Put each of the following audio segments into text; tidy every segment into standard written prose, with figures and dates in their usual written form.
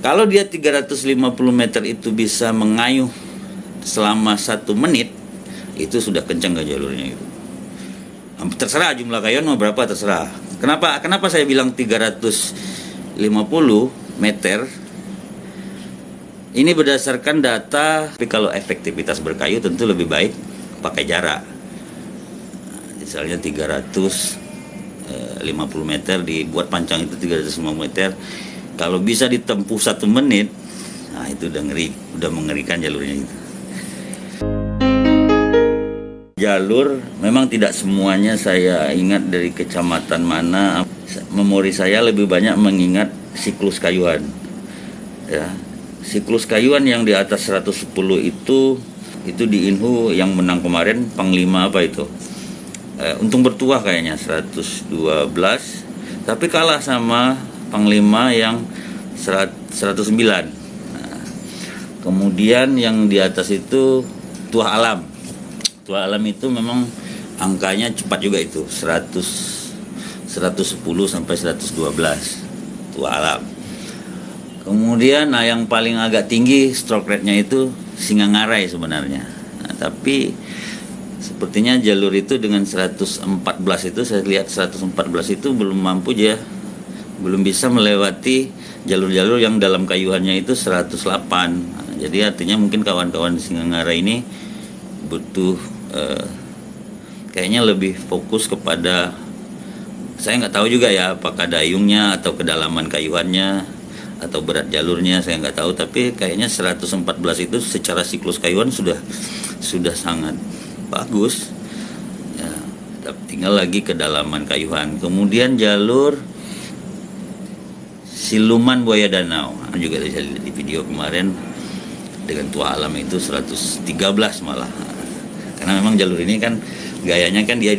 Kalau dia 350 meter itu bisa mengayuh selama 1 menit, itu sudah kencang gak jalurnya itu. Terserah jumlah kayuan mau berapa, terserah. Kenapa saya bilang 350 meter? Ini berdasarkan data, tapi kalau efektivitas berkayu tentu lebih baik pakai jarak. Misalnya 350 meter dibuat pancang itu 350 meter. Kalau bisa ditempuh 1 menit, nah itu udah mengerikan jalurnya itu. Jalur memang tidak semuanya saya ingat dari kecamatan mana. Memori saya lebih banyak mengingat siklus kayuan. Ya, siklus kayuan yang di atas 110 itu di Inhu yang menang kemarin Panglima apa itu? Untung Bertuah kayaknya 112, tapi kalah sama Panglima yang 109. Nah, kemudian yang di atas itu Tuah Alam. Tuah Alam itu memang angkanya cepat juga itu, 110 sampai 112 Tuah Alam. Kemudian yang paling agak tinggi stroke rate-nya itu Singangarai sebenarnya. Nah, tapi sepertinya jalur itu dengan 114 itu, saya lihat 114 itu belum mampu ya, belum bisa melewati jalur-jalur yang dalam kayuannya itu 108. Nah, jadi artinya mungkin kawan-kawan di Singangarai ini butuh kayaknya lebih fokus kepada, saya nggak tahu juga ya apakah dayungnya atau kedalaman kayuannya atau berat jalurnya, saya nggak tahu, tapi kayaknya 114 itu secara siklus kayuan sudah sangat bagus ya, tinggal lagi kedalaman kayuan. Kemudian jalur Siluman Buaya Danau juga saya lihat di video kemarin dengan Tuah Alam itu 113 malah, karena memang jalur ini kan gayanya kan dia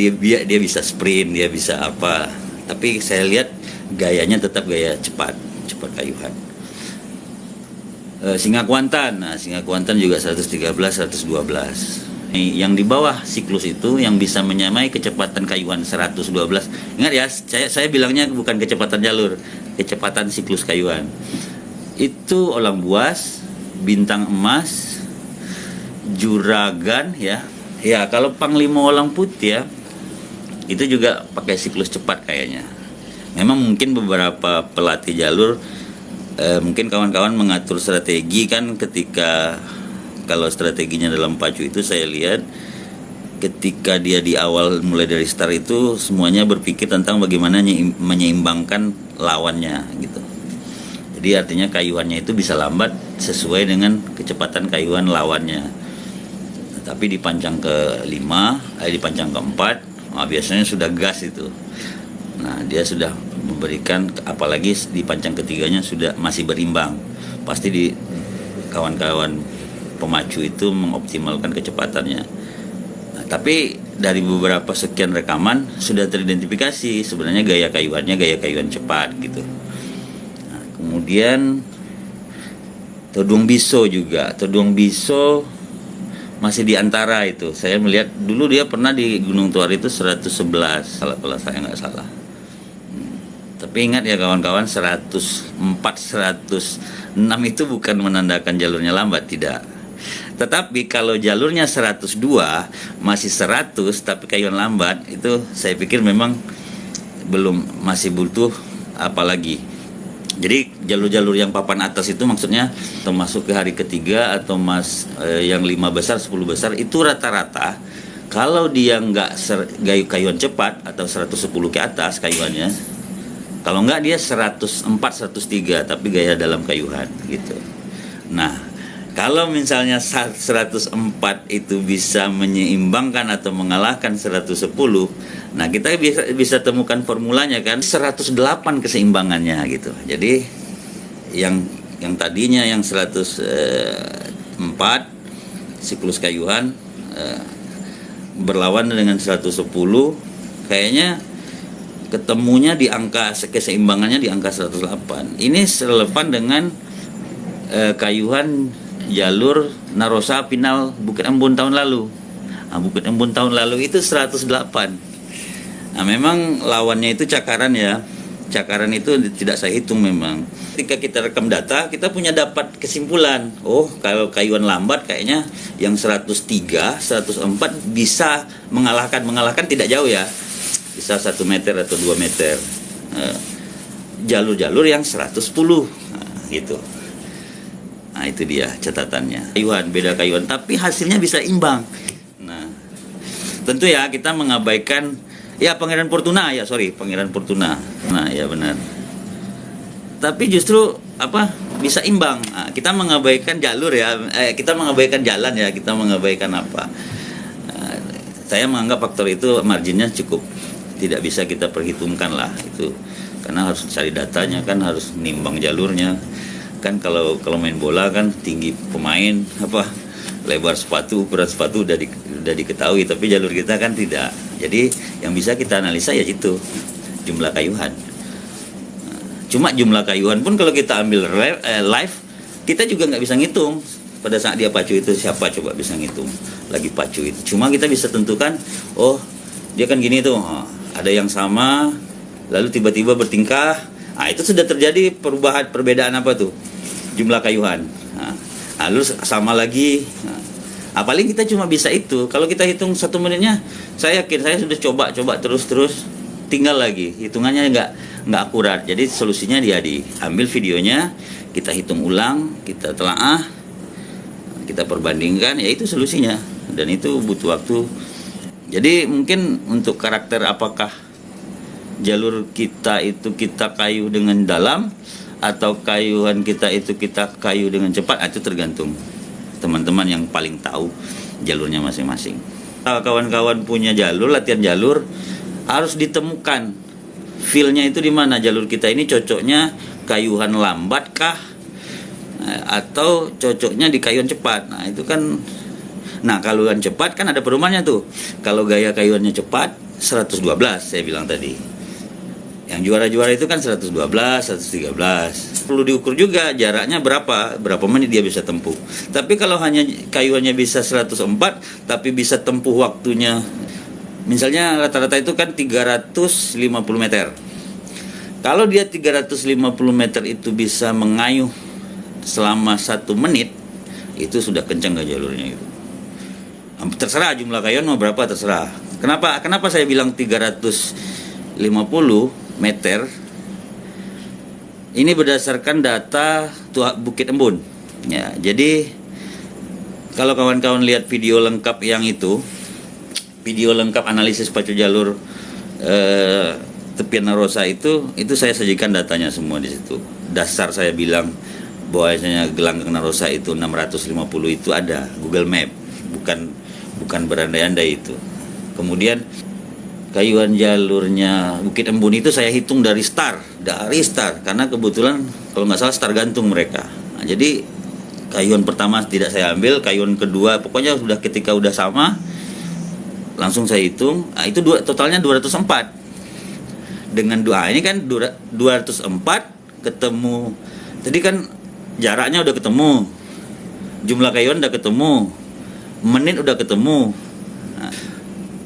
bisa sprint, dia bisa apa, tapi saya lihat gayanya tetap gaya cepat kayuhan. Singa Kuantan, Singa Kuantan juga 113, 112. Yang di bawah siklus itu yang bisa menyamai kecepatan kayuhan 112. Ingat ya, saya bilangnya bukan kecepatan jalur, kecepatan siklus kayuhan. Itu Olang Buas, Bintang Emas, Juragan ya. Ya, kalau Panglima Olang Putih ya, itu juga pakai siklus cepat kayaknya. Memang mungkin beberapa pelatih jalur mungkin kawan-kawan mengatur strategi kan, ketika kalau strateginya dalam pacu itu saya lihat ketika dia di awal mulai dari start itu semuanya berpikir tentang bagaimana menyeimbangkan lawannya gitu. Jadi artinya kayuannya itu bisa lambat sesuai dengan kecepatan kayuan lawannya. Tapi di pancang ke-5, di pancang ke-4, biasanya sudah gas itu. Nah, dia sudah memberikan, apalagi di pancang ketiganya sudah masih berimbang. Pasti di kawan-kawan pemacu itu mengoptimalkan kecepatannya. Nah, tapi dari beberapa sekian rekaman sudah teridentifikasi sebenarnya gaya kayuan cepat gitu. Nah, kemudian Todung Biso juga. Todung Biso masih di antara itu. Saya melihat dulu dia pernah di Gunung Tuar itu 111 kalau saya nggak salah. Tapi ingat ya kawan-kawan, 104, 106 itu bukan menandakan jalurnya lambat, tidak. Tetapi kalau jalurnya 102 masih 100 tapi kayuan lambat, itu saya pikir memang masih butuh apalagi. Jadi jalur-jalur yang papan atas itu maksudnya termasuk ke hari ketiga atau yang 5 besar, 10 besar itu rata-rata kalau dia nggak kayuan cepat atau 110 ke atas kayuannya, kalau nggak dia 104, 103 tapi gaya dalam kayuhan gitu. Nah, kalau misalnya 104 itu bisa menyeimbangkan atau mengalahkan 110, nah kita bisa temukan formulanya kan, 108 keseimbangannya gitu. Jadi yang tadinya yang 104 siklus kayuhan berlawan dengan 110, kayaknya ketemunya di angka keseimbangannya di angka 108. Ini relevan dengan kayuhan jalur Narosa Pinal Bukit Embun tahun lalu. Nah, Bukit Embun tahun lalu itu 108. Nah, memang lawannya itu Cakaran ya. cakaran itu tidak saya hitung memang. Ketika kita rekam data, kita punya dapat kesimpulan. Oh, kalau kayuan lambat kayaknya yang 103, 104 bisa mengalahkan tidak jauh ya. Bisa 1 meter atau 2 meter. Jalur-jalur yang 110 gitu. Nah, itu dia catatannya. Kayuan, beda kayuan, tapi hasilnya bisa imbang. Nah, tentu ya kita mengabaikan Pangeran Fortuna Pangeran Fortuna. Nah, ya benar. Tapi justru bisa imbang. Nah, kita mengabaikan jalur ya, kita mengabaikan jalan ya, kita mengabaikan apa. Saya menganggap faktor itu marginnya cukup tidak bisa kita perhitungkan lah itu. Karena harus cari datanya kan, harus nimbang jalurnya. Kan kalau main bola kan tinggi pemain, lebar sepatu, ukuran sepatu udah diketahui, tapi jalur kita kan tidak. Jadi yang bisa kita analisa ya itu jumlah kayuhan. Cuma jumlah kayuhan pun kalau kita ambil live, kita juga nggak bisa ngitung pada saat dia pacu itu siapa coba bisa ngitung lagi pacu itu. Cuma kita bisa tentukan, oh dia kan gini tuh, ada yang sama, lalu tiba-tiba bertingkah. Nah, itu sudah terjadi perbedaan jumlah kayuhan. Lalu sama lagi. Paling kita cuma bisa itu. Kalau kita hitung 1 menitnya, saya yakin saya sudah coba terus tinggal lagi. Hitungannya nggak akurat. Jadi solusinya dia diambil videonya, kita hitung ulang, kita telaah, kita perbandingkan, ya itu solusinya. Dan itu butuh waktu. Jadi mungkin untuk karakter apakah jalur kita itu kita kayu dengan dalam atau kayuhan kita itu kita kayu dengan cepat, itu tergantung teman-teman yang paling tahu jalurnya masing-masing. Kalau kawan-kawan punya jalur, latihan jalur, harus ditemukan feel-nya itu di mana. Jalur kita ini cocoknya kayuhan lambat kah atau cocoknya di kayuhan cepat. Nah, itu kan kayuhan cepat kan ada perumahannya tuh. Kalau gaya kayuhannya cepat 112 saya bilang tadi. Yang juara-juara itu kan 112, 113. Perlu diukur juga jaraknya berapa menit dia bisa tempuh. Tapi kalau hanya kayuannya bisa 104, tapi bisa tempuh waktunya, misalnya rata-rata itu kan 350 meter. Kalau dia 350 meter itu bisa mengayuh selama 1 menit, itu sudah kencang gak jalurnya itu. Terserah jumlah kayuan mau berapa, terserah. Kenapa saya bilang 350 meter? Ini berdasarkan data Bukit Embun. Ya, jadi kalau kawan-kawan lihat video lengkap yang itu, video lengkap analisis pacu jalur tepian Narosa itu saya sajikan datanya semua di situ. Dasar saya bilang bahwasanya gelanggang Narosa itu 650 itu ada Google Map, bukan berandai-andai itu. Kemudian kayuhan jalurnya Bukit Embun itu saya hitung dari start karena kebetulan kalau nggak salah start gantung mereka. Nah, jadi kayuhan pertama tidak saya ambil, kayuhan kedua pokoknya ketika udah sama langsung saya hitung. Nah, itu totalnya 204. Dengan ini kan 204 ketemu. Tadi kan jaraknya udah ketemu, jumlah kayuhan udah ketemu, menit udah ketemu. Nah,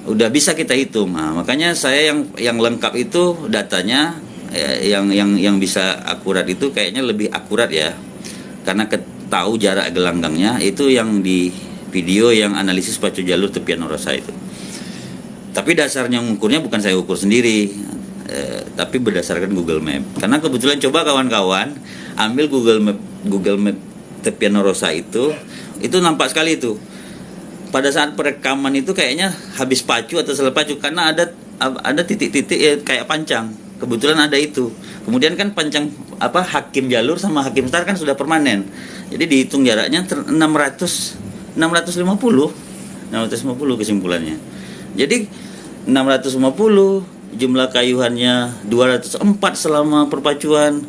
udah bisa kita hitung. Nah, makanya saya yang lengkap itu datanya yang bisa akurat itu kayaknya lebih akurat ya. Karena tahu jarak gelanggangnya itu yang di video yang analisis pacu jalur tepian Narosa itu. Tapi dasarnya mengukurnya bukan saya ukur sendiri, tapi berdasarkan Google Map. Karena kebetulan coba kawan-kawan ambil Google Map tepian Narosa itu nampak sekali itu. Pada saat perekaman itu kayaknya habis pacu atau selesai pacu karena ada titik-titik kayak pancang. Kebetulan ada itu. Kemudian kan pancang hakim jalur sama hakim start kan sudah permanen. Jadi dihitung jaraknya 650 kesimpulannya. Jadi 650 jumlah kayuhannya 204 selama perpacuan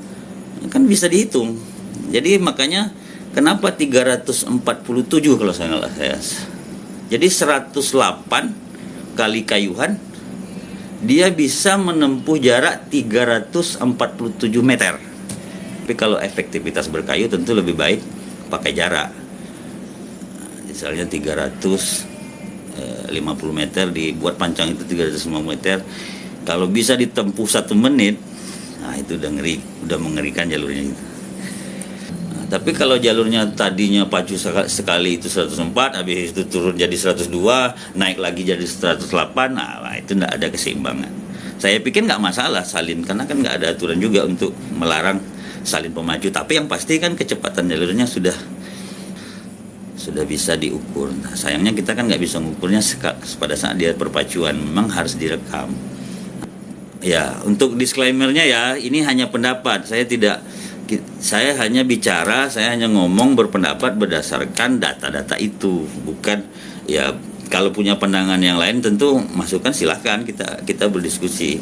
kan bisa dihitung. Jadi makanya kenapa 347 kalau saya nggak salah. Jadi 108 kali kayuhan dia bisa menempuh jarak 347 meter. Tapi kalau efektivitas berkayu tentu lebih baik pakai jarak. Misalnya 350 meter dibuat pancang itu 350 meter. Kalau bisa ditempuh 1 menit, Nah, itu udah ngeri, udah mengerikan jalurnya itu. Nah, tapi kalau jalurnya tadinya pacu sekali itu 104, habis itu turun jadi 102, naik lagi jadi 108, nah itu enggak ada keseimbangan. Saya pikir nggak masalah salin, karena kan nggak ada aturan juga untuk melarang salin pemacu. Tapi yang pasti kan kecepatan jalurnya sudah bisa diukur. Nah, sayangnya kita kan nggak bisa mengukurnya pada saat dia perpacuan, memang harus direkam. Ya, untuk disclaimernya ya, ini hanya pendapat. Saya hanya bicara, saya hanya ngomong berpendapat berdasarkan data-data itu, bukan ya. Kalau punya pandangan yang lain tentu masukan silahkan kita berdiskusi.